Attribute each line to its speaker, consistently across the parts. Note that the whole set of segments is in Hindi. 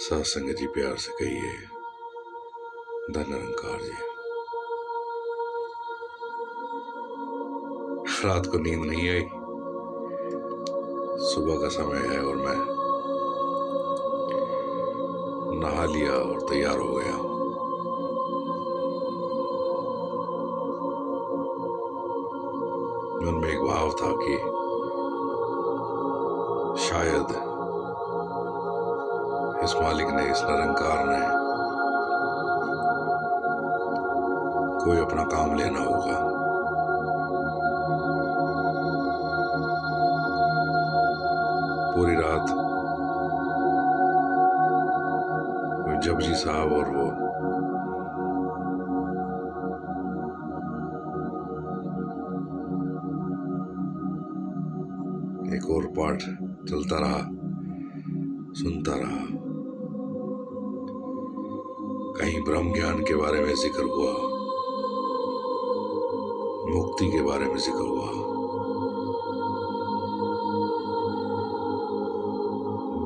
Speaker 1: सत्संग जी प्यार से कहिए धन निरंकार जी। रात को नींद नहीं आई, सुबह का समय है और मैं नहा लिया और तैयार हो गया। मन में एक भाव था कि शायद इस मालिक ने, इस निरंकार ने कोई अपना काम लेना होगा। पूरी रात जपजी साहब और वो एक और पाठ चलता रहा, सुनता रहा। कहीं ब्रह्म ज्ञान के बारे में जिक्र हुआ, मुक्ति के बारे में जिक्र हुआ,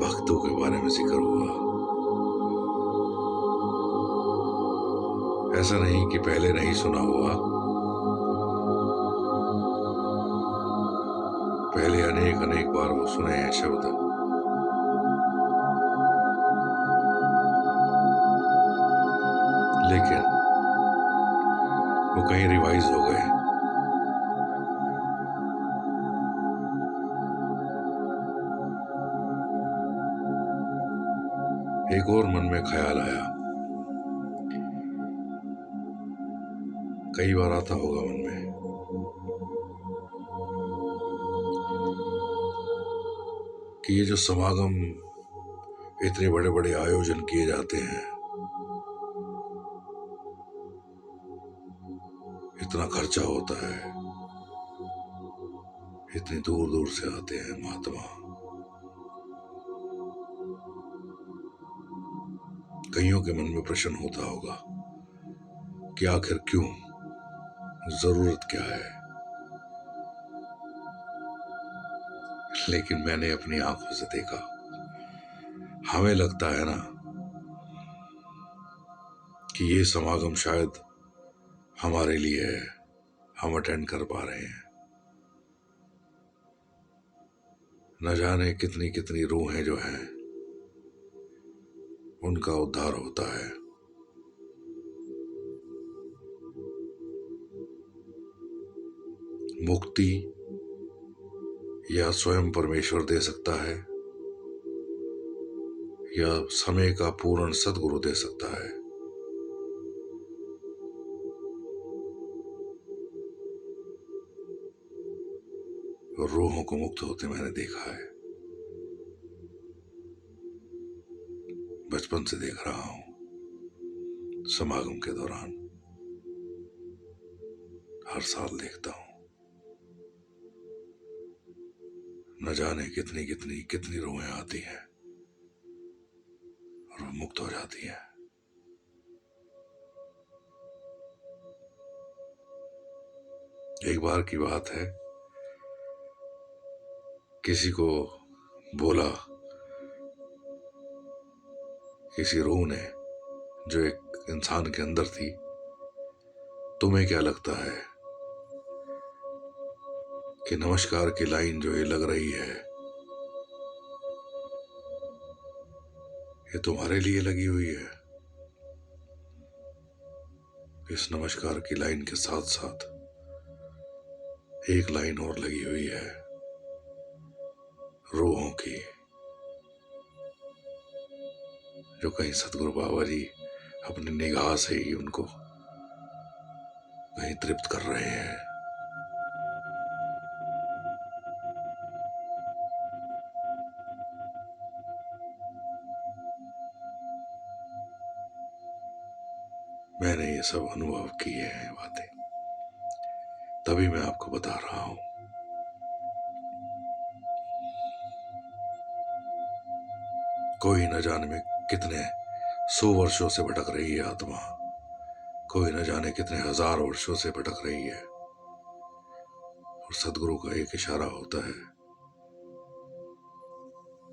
Speaker 1: भक्तों के बारे में जिक्र हुआ। ऐसा नहीं कि पहले नहीं सुना हुआ, पहले अनेक अनेक बार वो सुने हैं शब्द, लेकिन वो कहीं रिवाइज हो गए। एक और मन में ख्याल आया, कई बार आता होगा मन में, कि ये जो समागम इतने बड़े बड़े आयोजन किए जाते हैं, इतना खर्चा होता है, इतनी दूर दूर से आते हैं महात्मा, कईयों के मन में प्रश्न होता होगा कि आखिर क्यों, जरूरत क्या है। लेकिन मैंने अपनी आंखों से देखा, हमें लगता है ना कि ये समागम शायद हमारे लिए है, हम अटेंड कर पा रहे हैं। न जाने कितनी कितनी रूहें जो हैं उनका उद्धार होता है। मुक्ति या स्वयं परमेश्वर दे सकता है, या समय का पूर्ण सद्गुरु दे सकता है। रूहों को मुक्त होते मैंने देखा है, बचपन से देख रहा हूं। समागम के दौरान हर साल देखता हूं, न जाने कितनी कितनी कितनी रूहें आती हैं और वो मुक्त हो जाती हैं। एक बार की बात है, किसी को बोला, किसी रूह ने जो एक इंसान के अंदर थी, तुम्हें क्या लगता है कि नमस्कार की लाइन जो ये लग रही है, ये तुम्हारे लिए लगी हुई है? इस नमस्कार की लाइन के साथ साथ एक लाइन और लगी हुई है रूहों की, जो कहीं सतगुरु बाबा जी अपनी निगाह से ही उनको कहीं तृप्त कर रहे हैं। मैंने ये सब अनुभव किए हैं बातें, तभी मैं आपको बता रहा हूं। कोई न जाने में कितने 100 वर्षों से भटक रही है आत्मा, कोई न जाने कितने 1000 वर्षों से भटक रही है, और सदगुरु का एक इशारा होता है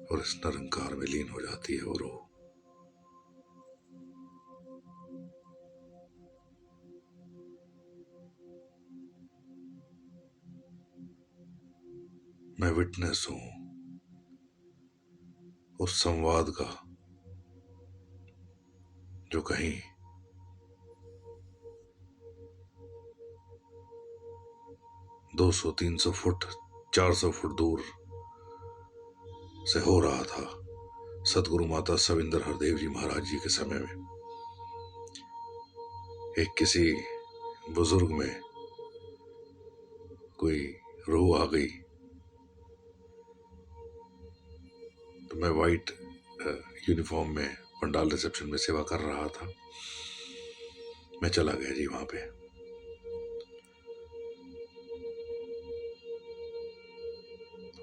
Speaker 1: और इस निरंकार में लीन हो जाती है वो रूह। विटनेस हूं उस संवाद का जो कहीं 200-300 फुट 400 फुट दूर से हो रहा था। सदगुरु माता सविंदर हरदेव जी महाराज जी के समय में एक किसी बुजुर्ग में कोई रूह आ गई, तो मैं वाइट यूनिफॉर्म में पंडाल रिसेप्शन में सेवा कर रहा था। मैं चला गया जी वहां पे।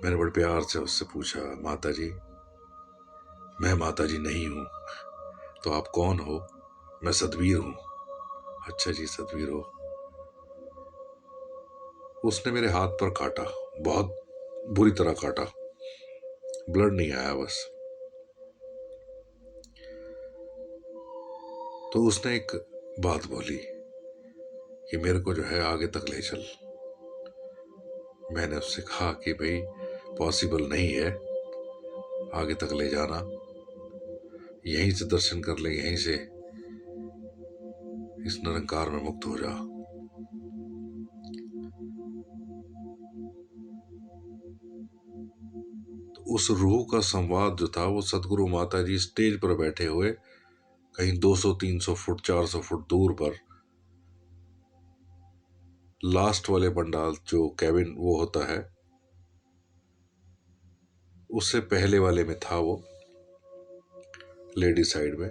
Speaker 1: मैंने बड़े प्यार से उससे पूछा, माता जी, मैं माता जी नहीं हूं तो आप कौन हो? मैं सतवीर हूं। अच्छा जी, सतवीर हो। उसने मेरे हाथ पर काटा, बहुत बुरी तरह काटा, ब्लड नहीं आया बस। तो उसने एक बात बोली कि मेरे को जो है आगे तक ले चल। मैंने उससे कहा कि भाई पॉसिबल नहीं है आगे तक ले जाना, यहीं से दर्शन कर ले, यहीं से इस निरंकार में मुक्त हो जा। तो उस रूह का संवाद जो था वो सदगुरु माता जी स्टेज पर बैठे हुए कहीं 200-300 फुट 400 फुट दूर पर लास्ट वाले पंडाल जो कैबिन वो होता है उससे पहले वाले में था, वो लेडी साइड में।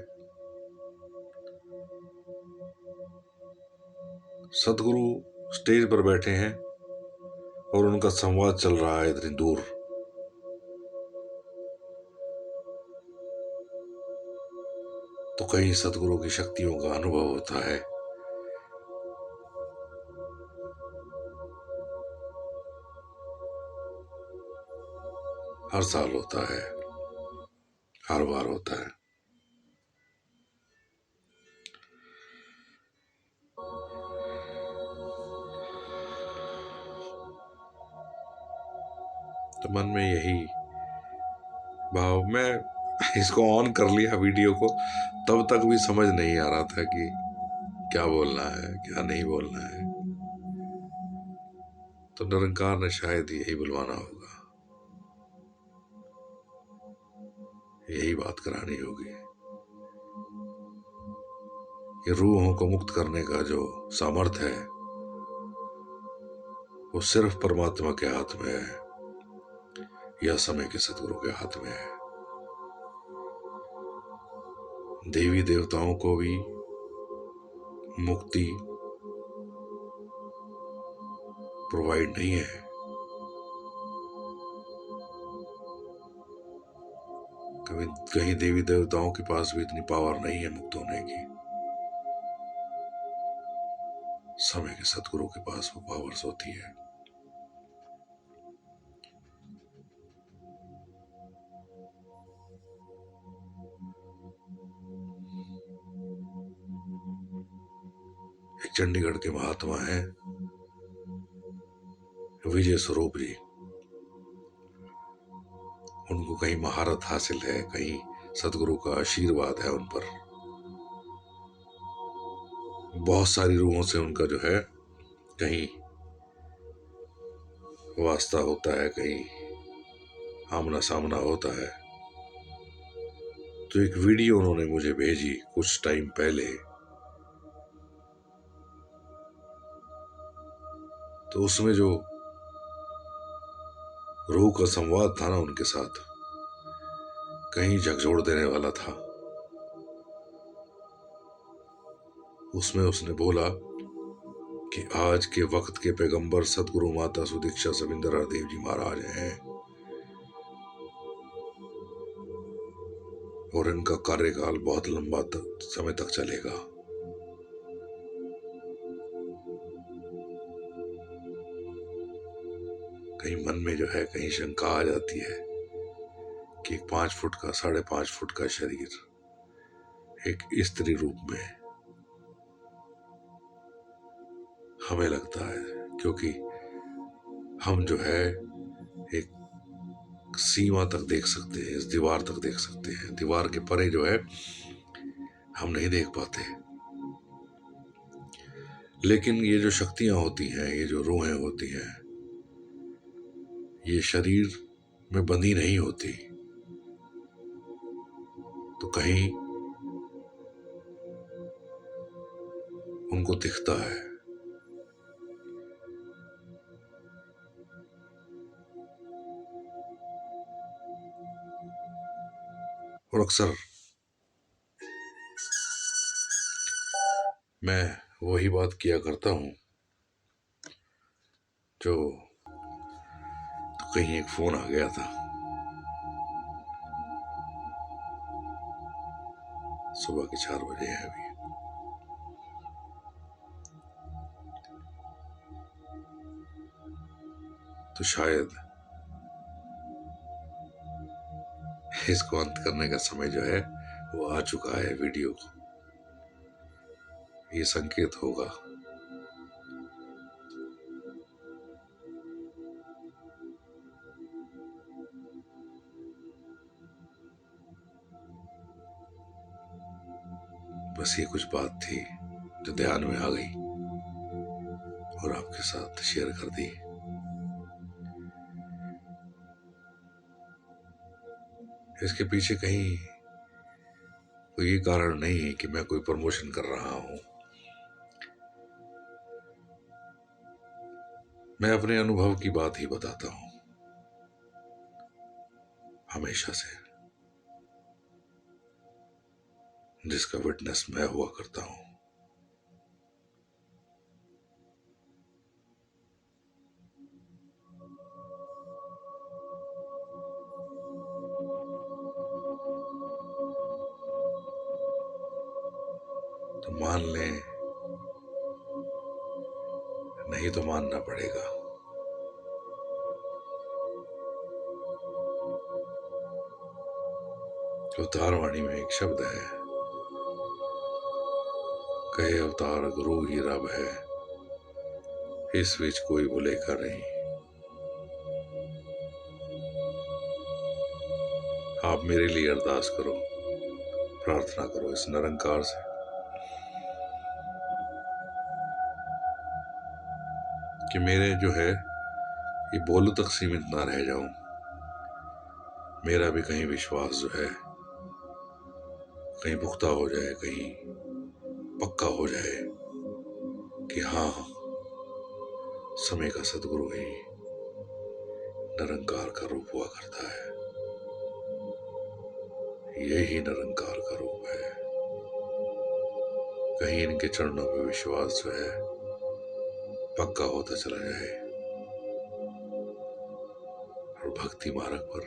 Speaker 1: सदगुरु स्टेज पर बैठे हैं और उनका संवाद चल रहा है इतनी दूर। तो कहीं सदगुरु की शक्तियों का अनुभव होता है। हर साल होता है, हर बार होता है। तो मन में यही भाव, मैं इसको ऑन कर लिया वीडियो को, तब तक भी समझ नहीं आ रहा था कि क्या बोलना है क्या नहीं बोलना है। तो निरंकार ने शायद यही बुलवाना होगा, यही बात करानी होगी कि रूहों को मुक्त करने का जो सामर्थ्य है वो सिर्फ परमात्मा के हाथ में है या समय के सदगुरु के हाथ में है। देवी देवताओं को भी मुक्ति प्रोवाइड नहीं है। कभी कहीं देवी देवताओं के पास भी इतनी पावर नहीं है मुक्त होने की। समय के सदगुरु के पास वो पावर्स होती है। एक चंडीगढ़ के महात्मा हैं विजय स्वरूप जी। उनको कहीं महारत हासिल है, कहीं सदगुरु का आशीर्वाद है उन पर। बहुत सारी रूहों से उनका जो है कहीं वास्ता होता है, कहीं आमना सामना होता है। तो एक वीडियो उन्होंने मुझे भेजी कुछ टाइम पहले, तो उसमें जो रूह का संवाद था ना उनके साथ, कहीं झकझोर देने वाला था। उसमें उसने बोला कि आज के वक्त के पैगंबर सदगुरु माता सुदीक्षा सविंदर हरदेव जी महाराज हैं और इनका कार्यकाल बहुत लंबा समय तक चलेगा। कहीं मन में जो है कहीं शंका आ जाती है कि 5 फुट का 5.5 फुट का शरीर एक स्त्री रूप में हमें लगता है, क्योंकि हम जो है एक सीमा तक देख सकते हैं, इस दीवार तक देख सकते हैं। दीवार के परे जो है हम नहीं देख पाते। लेकिन ये जो शक्तियां होती हैं, ये जो रूहें होती हैं, ये शरीर में बंधी नहीं होती, तो कहीं उनको दिखता है। और अक्सर मैं वही बात किया करता हूं जो, तो कहीं एक फोन आ गया था सुबह के 4 बजे है अभी। तो शायद इसको अंत करने का समय जो है वो आ चुका है। वीडियो को ये संकेत होगा। बस ये कुछ बात थी जो ध्यान में आ गई और आपके साथ शेयर कर दी। इसके पीछे कहीं कोई कारण नहीं है कि मैं कोई प्रमोशन कर रहा हूं। मैं अपने अनुभव की बात ही बताता हूं हमेशा से, जिसका विटनेस मैं हुआ करता हूं। तो मान लें, नहीं तो मानना पड़ेगा। अवतार वाणी में एक शब्द है, कहे अवतार गुरु ही रब है, इस बीच कोई भूलेखा नहीं। आप मेरे लिए अरदास करो, प्रार्थना करो इस निरंकार से कि मेरे जो है ये बोल तक सीमित ना रह जाऊं। मेरा भी कहीं विश्वास जो है कहीं पुख्ता हो जाए, कहीं पक्का हो जाए कि हाँ, समय का सदगुरु ही निरंकार का रूप हुआ करता है। यही निरंकार का रूप है। कहीं इनके चरणों में विश्वास जो है पक्का होता चला जाए और भक्ति मार्ग पर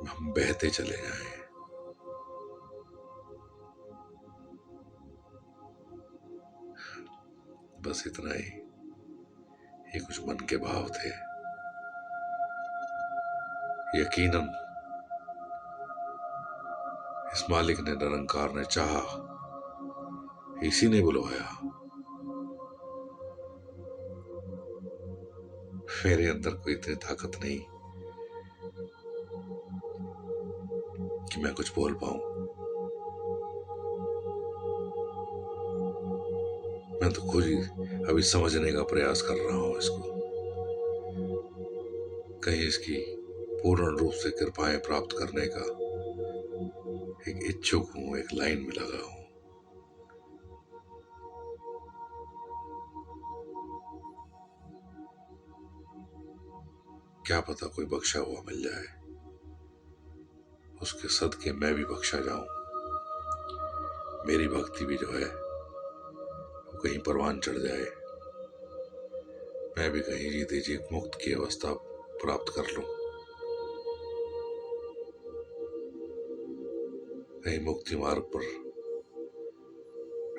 Speaker 1: हम बहते चले जाएं। बस इतना ही। ये कुछ मन के भाव थे। यकीनन इस मालिक ने, निरंकार ने चाहा, इसी ने बुलवाया। मेरे अंदर कोई इतनी ताकत नहीं कि मैं कुछ बोल पाऊं। मैं तो खुद ही अभी समझने का प्रयास कर रहा हूं इसको। कहीं इसकी पूर्ण रूप से कृपाएं प्राप्त करने का एक इच्छुक हूं, एक लाइन में लगा हूं। क्या पता कोई बख्शा हुआ मिल जाए, उसके सदके मैं भी बख्शा जाऊं। मेरी भक्ति भी जो है वो कहीं परवान चढ़ जाए, मैं भी कहीं जीते जी मुक्त की अवस्था प्राप्त कर लूं, कहीं मुक्ति मार्ग पर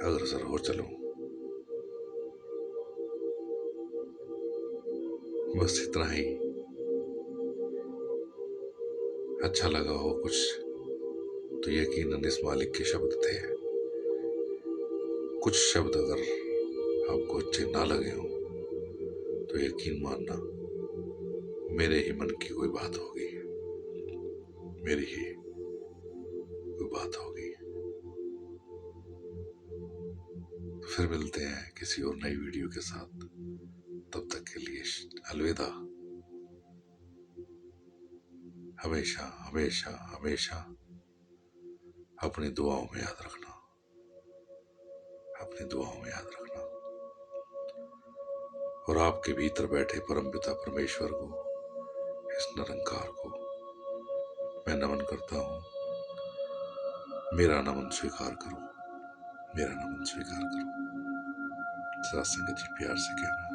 Speaker 1: अग्रसर हो चलूं। बस इतना ही। अच्छा लगा हो कुछ तो यकीनन इस मालिक के शब्द थे। कुछ शब्द अगर आपको अच्छे ना लगे हो तो यकीन मानना मेरे ही मन की कोई बात होगी, मेरी ही कोई बात होगी। तो फिर मिलते हैं किसी और नई वीडियो के साथ। तब तक के लिए अलविदा। हमेशा हमेशा हमेशा अपनी दुआओं में याद रखना, अपनी दुआओं में याद रखना। और आपके भीतर बैठे परमपिता परमेश्वर को, इस निरंकार को मैं नमन करता हूँ। मेरा नमन स्वीकार करो, मेरा नमन स्वीकार करो। सत्संग जी प्यार से कहना।